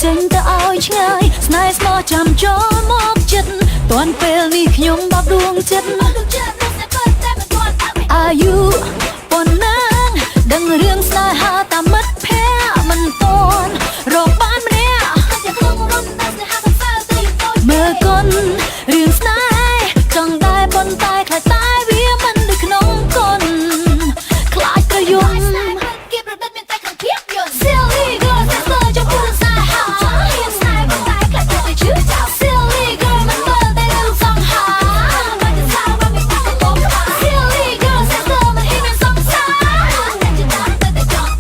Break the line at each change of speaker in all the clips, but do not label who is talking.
ចេញទៅឲ្យឆ្ងាយស្នេហ៍ស្មោះចាំចូលមកចិត្តតាន់ពេលនេះខ្ញុំបបដួងចិត្តអាយុប៉ុណ្ណាដឹងរឿងស្នេហាតាមមិត្តភក្តិមិនទាន់រកបានម្នាក់មើលកុនរឿងស្នេហ៍ចង់ដែរប៉ុន្តែខ្លាចតែវាមិនដូចក្នុងកុនខ្លាចទៅយំSilly girl តែស្ទើរចំពោះស្នេហាស្នេហ៍ប៉ុន្តែខ្លាចទៅជឿចោល Silly girl មិនមើលតែរឿងសង្ហាមិនទៅសៅមិនមានតែកុំ Silly girl តែស្ទើរមិនហ៊ានមានសង្សារតែជាតាមតែចង់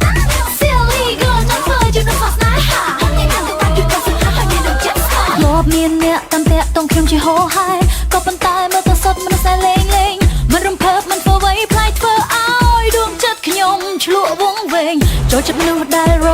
Silly girl ចង់ធ្វើជានឹងស្នេហាតែកាន់តែបាច់ជួយទៅស្នេហាហើយនឹងចិត្តស្គាល់លោកមានអ្នកតាមតាក់តងខ្ញុំជាហោហាយក៏ប៉ុន្តែមើលទៅសុទ្ធមិនសែលេងលេងមិនរំភើបមិនធ្វើអ្វីផ្លាយធ្វើឲ្យដួងចិត្តខ្ញុំឆ្លក់វងវែងចូលចិត្តមនុស្សដែលរ